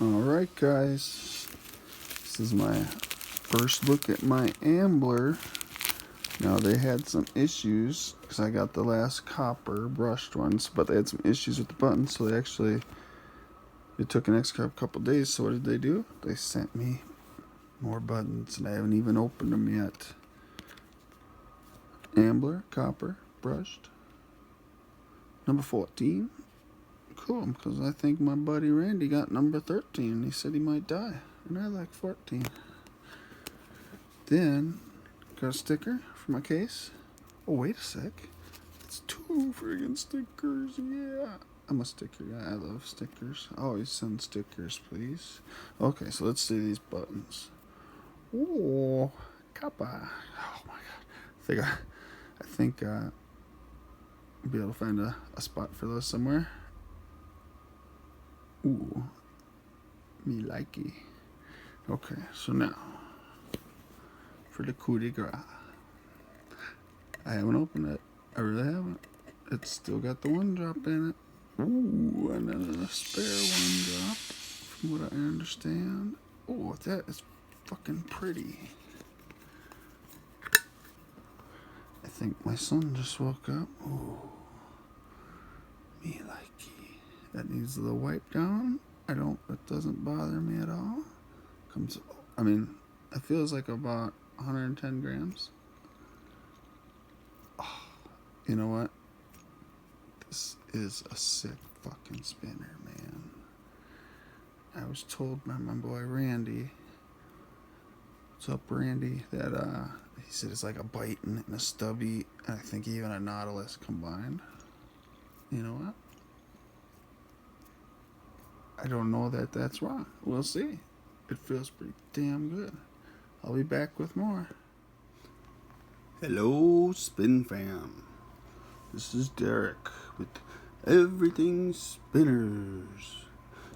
Alright guys, this is my first look at my Ambler. Now they had some issues because I got the last copper brushed ones, but they had some issues with the buttons, so it took an extra couple days. So what did they do? They sent me more buttons and I haven't even opened them yet. Ambler, copper, brushed, number 14. Cool, because I think my buddy Randy got number 13. He said he might die, and I like 14. Then, got a sticker for my case. Oh, wait a sec. It's 2 friggin' stickers, yeah. I'm a sticker guy, I love stickers. Always send stickers, please. Okay, so let's see these buttons. Oh, kappa. Oh my god. I think I'll be able to find a spot for those somewhere. Ooh, me likey. Okay, so now for the coup de grace. I haven't opened it. I really haven't. It's still got the 1 drop in it. Ooh, and then a spare 1 drop, from what I understand. Oh, that is fucking pretty. I think my son just woke up. Ooh, me likey. That needs a little wipe down. It doesn't bother me at all. It feels like about 110 grams. Oh, you know what? This is a sick fucking spinner, man. I was told by my boy Randy, what's up Randy, that he said it's like a biting and a stubby, and I think even a Nautilus combined. You know what? I don't know that that's wrong. We'll see. It feels pretty damn good. I'll be back with more. Hello, Spin Fam. This is Derek with Everything Spinners.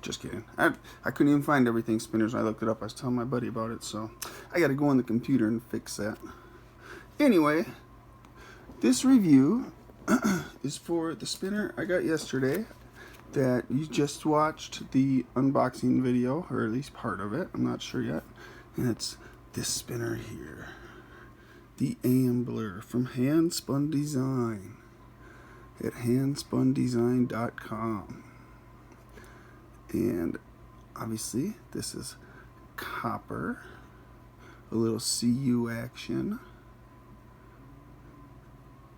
Just kidding. I couldn't even find Everything Spinners when I looked it up. I was telling my buddy about it, so I gotta go on the computer and fix that. Anyway, this review is for the spinner I got yesterday that you just watched the unboxing video, or at least part of it. I'm not sure yet. And it's this spinner here, the Ambler from Handspun Design at handspundesign.com. And obviously this is copper, a little CU action.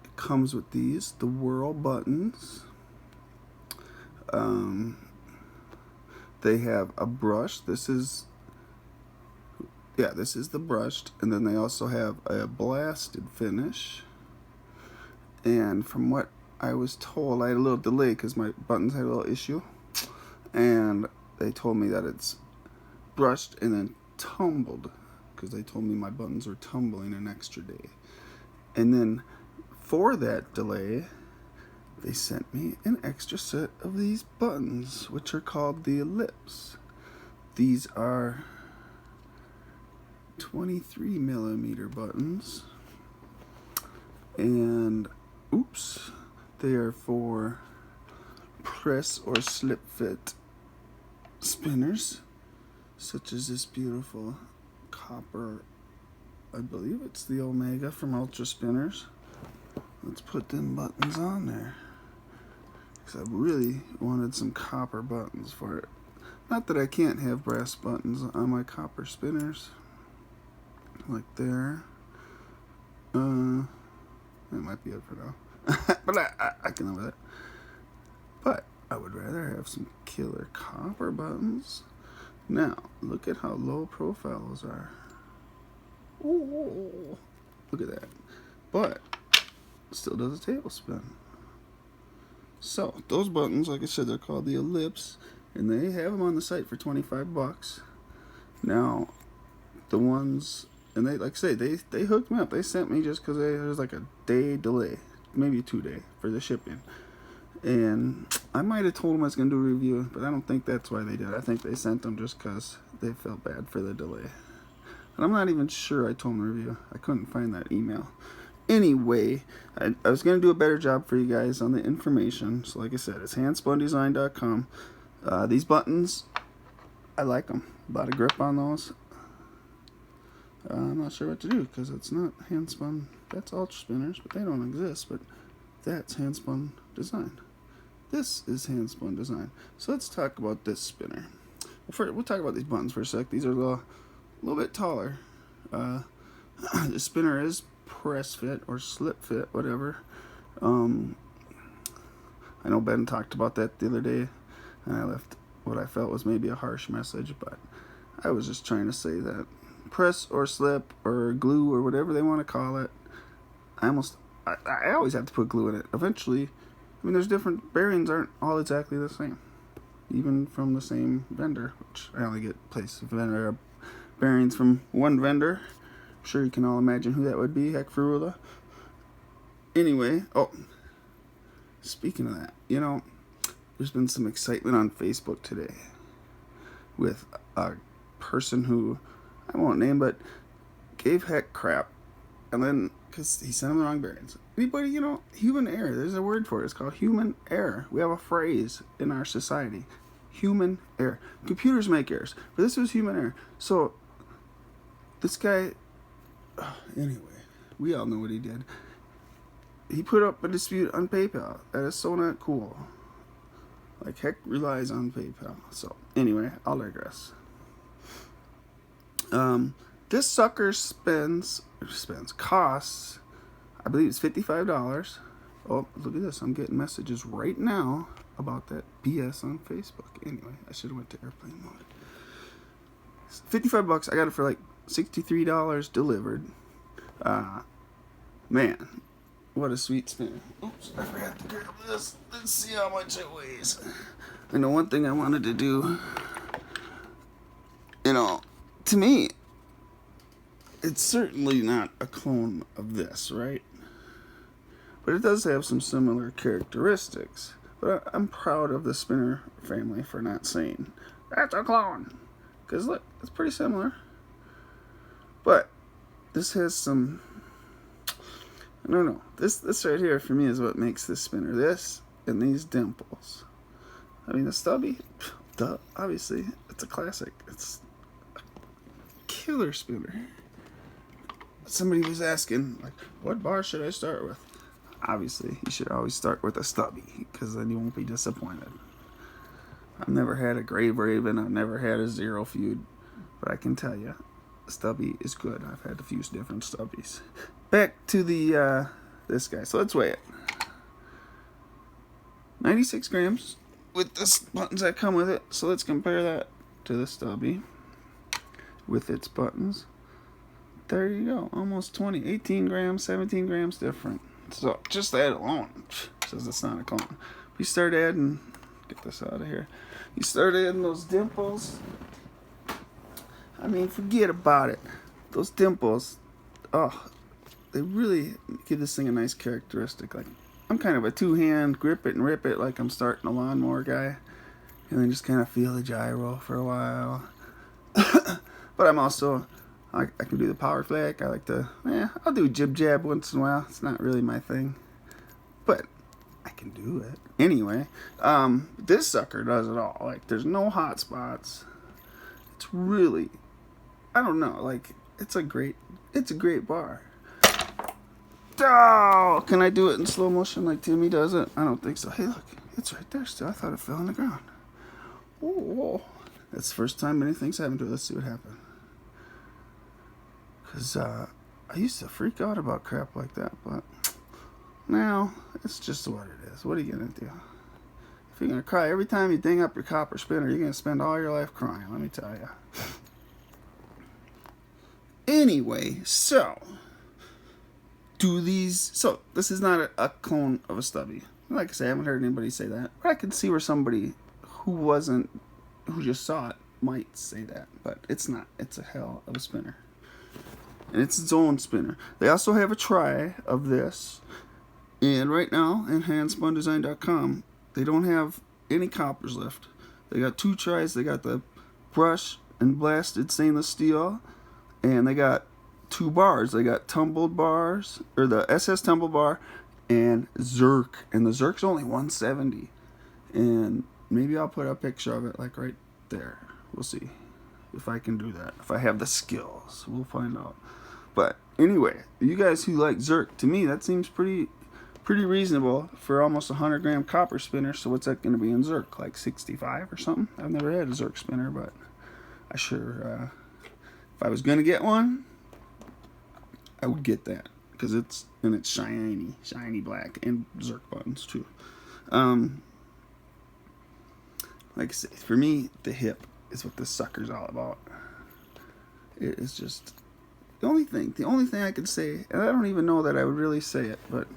It comes with the whirl buttons. They have a brush. This is the brushed, and then they also have a blasted finish. And from what I was told, I had a little delay because my buttons had a little issue, and they told me that it's brushed and then tumbled, because they told me my buttons were tumbling an extra day. And then for that delay, they sent me an extra set of these buttons, which are called the Ellipse. These are 23mm buttons, and they are for press or slip fit spinners, such as this beautiful copper, I believe it's the Omega from Ultra Spinners. Let's put them buttons on there, because I really wanted some copper buttons for it. Not that I can't have brass buttons on my copper spinners, like there. That might be it for now. But I can live with it. But I would rather have some killer copper buttons. Now, look at how low profile those are. Ooh, look at that. But still does a tablespin. So those buttons, like I said, they're called the Ellipse, and they have them on the site for $25. Now, the ones, and they, like I say, they hooked me up. They sent me just because there was like a day delay, maybe a 2-day for the shipping. And I might have told them I was going to do a review, but I don't think that's why they did. I think they sent them just because they felt bad for the delay. And I'm not even sure I told them to review. I couldn't find that email. Anyway, I was going to do a better job for you guys on the information. So like I said, it's handspundesign.com. These buttons, I like them. A lot of grip on those. I'm not sure what to do because it's not hand spun. That's ultra spinners, but they don't exist. But that's hand spun design. This is hand spun design. So let's talk about this spinner. We'll talk about these buttons for a sec. These are a little bit taller. The spinner is press fit or slip fit, whatever. I know Ben talked about that the other day, and I left what I felt was maybe a harsh message, but I was just trying to say that press or slip or glue or whatever they want to call it. I always have to put glue in it. Eventually, I mean, there's different bearings aren't all exactly the same, even from the same vendor, which I only get bearings from one vendor. I'm sure you can all imagine who that would be, Heck Frula. Anyway, speaking of that, there's been some excitement on Facebook today with a person who I won't name, but gave Heck crap, and then because he sent him the wrong bearings. Anybody, human error. There's a word for it. It's called human error. We have a phrase in our society, human error. Computers make errors, but this was human error. So this guy, anyway, we all know what he did. He put up a dispute on PayPal. That is so not cool. Like, Heck relies on PayPal. So anyway, I'll digress. This sucker costs, I believe it's $55. Oh, look at this. I'm getting messages right now about that BS on Facebook. Anyway, I should have went to airplane mode. $55. I got it for like $63 delivered. Man, what a sweet spinner. Oops, I forgot to grab this. Let's see how much it weighs. And the one thing I wanted to do, to me, it's certainly not a clone of this, right? But it does have some similar characteristics. But I'm proud of the spinner family for not saying, that's a clone. Because look, it's pretty similar. But this has some, I don't know. This right here for me is what makes this spinner. This and these dimples. I mean, the stubby, obviously, it's a classic. It's a killer spinner. Somebody was asking, like, what bar should I start with? Obviously, you should always start with a stubby, because then you won't be disappointed. I've never had a Grave Raven. I've never had a Zero Feud. But I can tell you, a stubby is good. I've had a few different stubbies. Back to this guy. So let's weigh it. 96 grams with the buttons that come with it. So let's compare that to the stubby with its buttons. There you go. Almost 20. 18 grams, 17 grams different. So just that alone says it's not a clone. We start adding, get this out of here. You start adding those dimples. I mean, forget about it. Those dimples, they really give this thing a nice characteristic. Like, I'm kind of a two-hand grip it and rip it like I'm starting a lawnmower guy. And then just kind of feel the gyro for a while. But I'm also, I can do the power flick. I like to, I'll do jib jab once in a while. It's not really my thing. But I can do it. Anyway, this sucker does it all. Like, there's no hot spots. It's really, I don't know, like, it's a great bar. Oh, can I do it in slow motion like Timmy does it? I don't think so. Hey, look, it's right there still. I thought it fell on the ground. Whoa. That's the first time anything's happened to it. Let's see what happened. Because I used to freak out about crap like that, but now it's just what it is. What are you going to do? If you're going to cry every time you ding up your copper spinner, you're going to spend all your life crying, let me tell you. Anyway, so this is not a clone of a stubby. Like I say, I haven't heard anybody say that. But I can see where somebody who just saw it might say that. But it's not. It's a hell of a spinner. And it's its own spinner. They also have a try of this. And right now, in handspundesign.com, they don't have any coppers left. They got 2 tries. They got the brush and blasted stainless steel. And they got 2 bars. They got tumbled bars, or the SS tumble bar, and Zerk. And the Zerk's only $170. And maybe I'll put a picture of it, like right there. We'll see if I can do that. If I have the skills, we'll find out. But anyway, you guys who like Zerk, to me that seems pretty reasonable for almost 100-gram copper spinner. So what's that going to be in Zerk? Like 65 or something? I've never had a Zerk spinner, but I sure, if I was going to get one, I would get that, because it's shiny black, and Zerk buttons too. Like I say, for me, the hip is what this sucker's all about. It is just the only thing I could say, and I don't even know that I would really say it, but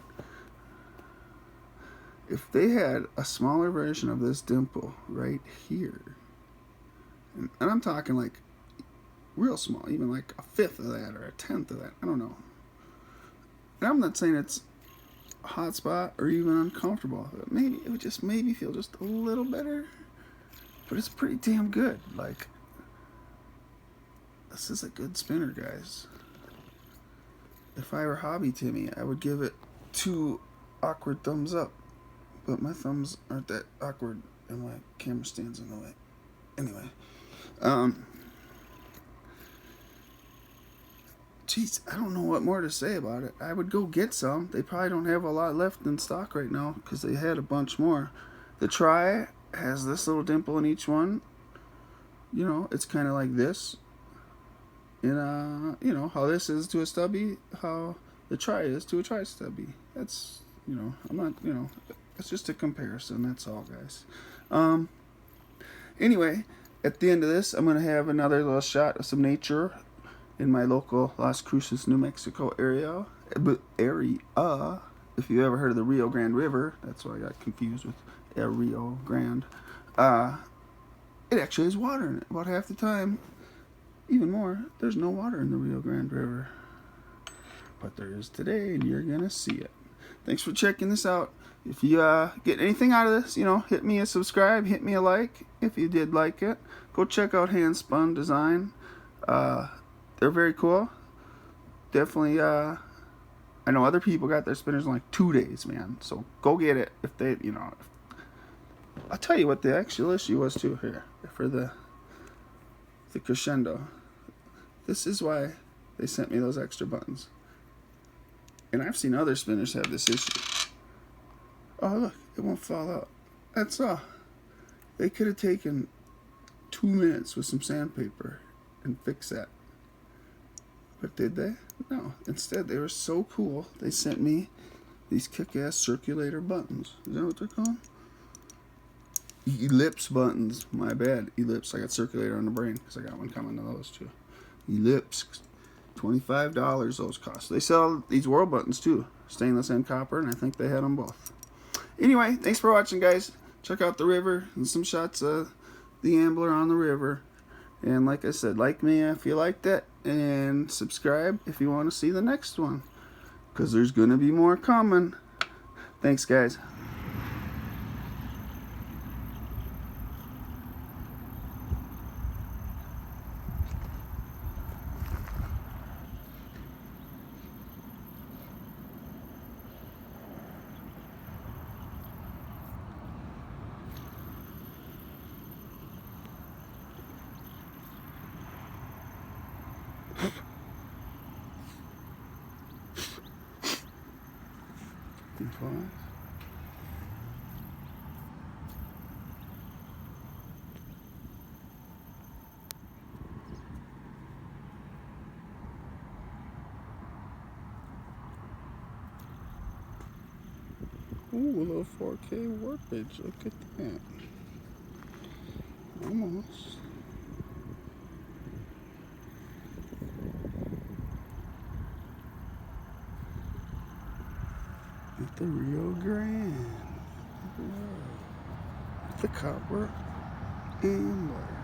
if they had a smaller version of this dimple right here, and I'm talking like real small, even like a fifth of that or a tenth of that, I don't know. And I'm not saying it's a hot spot or even uncomfortable. Maybe it would just maybe feel just a little better, but it's pretty damn good. Like, this is a good spinner, guys. If I were Hobby Timmy, I would give it 2 awkward thumbs up, but my thumbs aren't that awkward and my camera stands in the way. Anyway, geez, I don't know what more to say about it. I would go get some. They probably don't have a lot left in stock right now because they had a bunch more. The Tri has this little dimple in each one. You know, it's kind of like this. And, you know, how this is to a stubby, how the Tri is to a Tri-stubby. That's, you know, I'm not, you know, it's just a comparison. That's all, guys. Anyway, at the end of this, I'm going to have another little shot of some nature in my local Las Cruces, New Mexico area. If you ever heard of the Rio Grande River, that's why I got confused with El Rio Grande. It actually has water in it. About half the time, even more, there's no water in the Rio Grande River. But there is today, and you're going to see it. Thanks for checking this out. If you get anything out of this, you know, hit me a subscribe, hit me a like if you did like it. Go check out Handspun Design. They're very cool. Definitely, I know other people got their spinners in like 2 days, man. So go get it if they, you know. I'll tell you what the actual issue was too here for the crescendo. This is why they sent me those extra buttons. And I've seen other spinners have this issue. Oh, look, it won't fall out. That's all. They could have taken 2 minutes with some sandpaper and fixed that. But did they? No. Instead, they were so cool, they sent me these kick-ass circulator buttons. Is that what they're called? Ellipse buttons. My bad. Ellipse. I got circulator on the brain because I got one coming to those too. Ellipse. $25 those cost. They sell these world buttons too. Stainless and copper, and I think they had them both. Anyway, thanks for watching, guys. Check out the river and some shots of the Ambler on the river. And like I said, like me if you liked it, and subscribe if you want to see the next one, because there's going to be more coming. Thanks, guys. Ooh, a little 4K warpage. Look at that. Almost. At the Rio Grande. Whoa. The copper Ambler.